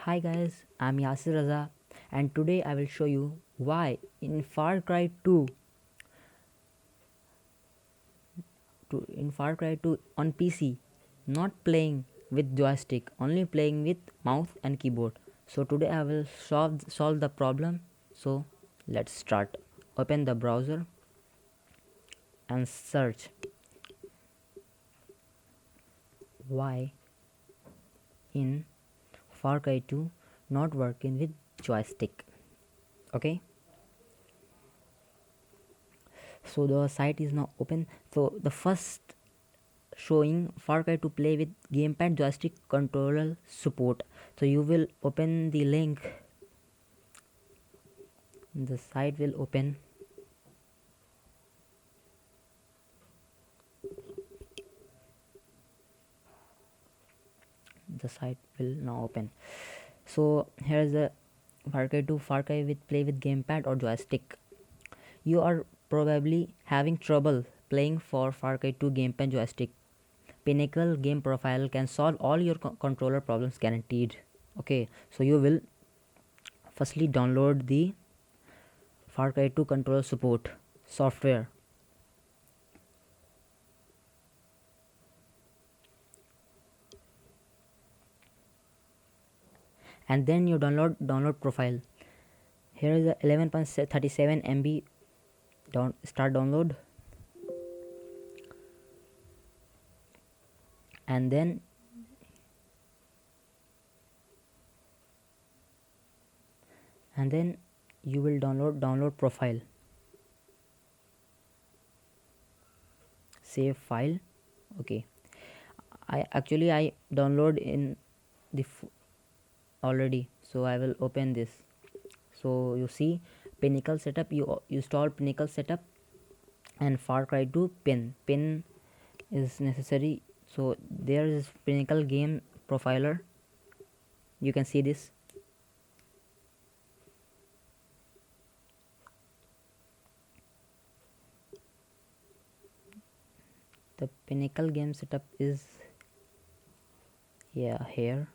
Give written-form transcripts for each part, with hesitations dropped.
Hi guys, I'm Yasir Raza and today I will show you why in Far Cry 2 on PC not playing with joystick, only playing with mouse and keyboard. So today I will solve the problem. So let's start. Open the browser and search why in Far Cry 2 not working with joystick. Okay, so the site is now open. So the first showing Far Cry to play with gamepad joystick controller support. So you will open the link, the site will open. The site will now open. So here is the Far Cry 2 Far Cry with play with gamepad or joystick. You are probably having trouble playing for Far Cry 2 gamepad joystick. Pinnacle game profile can solve all your controller problems guaranteed. Okay, so you will firstly download the Far Cry 2 controller support software. And then you download profile. Here is the 11.37 MB start download, and then you will download profile, save file. Okay, I download in the already, so I will open this. So you see Pinnacle setup, you install Pinnacle setup and Far Cry 2 pin is necessary. So there is Pinnacle game profiler, you can see this. The Pinnacle game setup is here,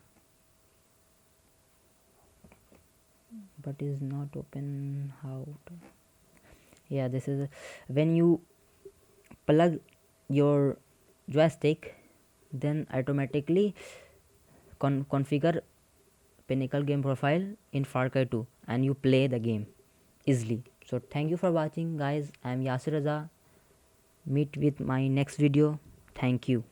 but is not open. How to, this is when you plug your joystick, then automatically configure Pinnacle game profile in Far Cry 2 and you play the game easily. So thank you for watching guys. I am Yasir Raza. Meet with my next video. Thank you.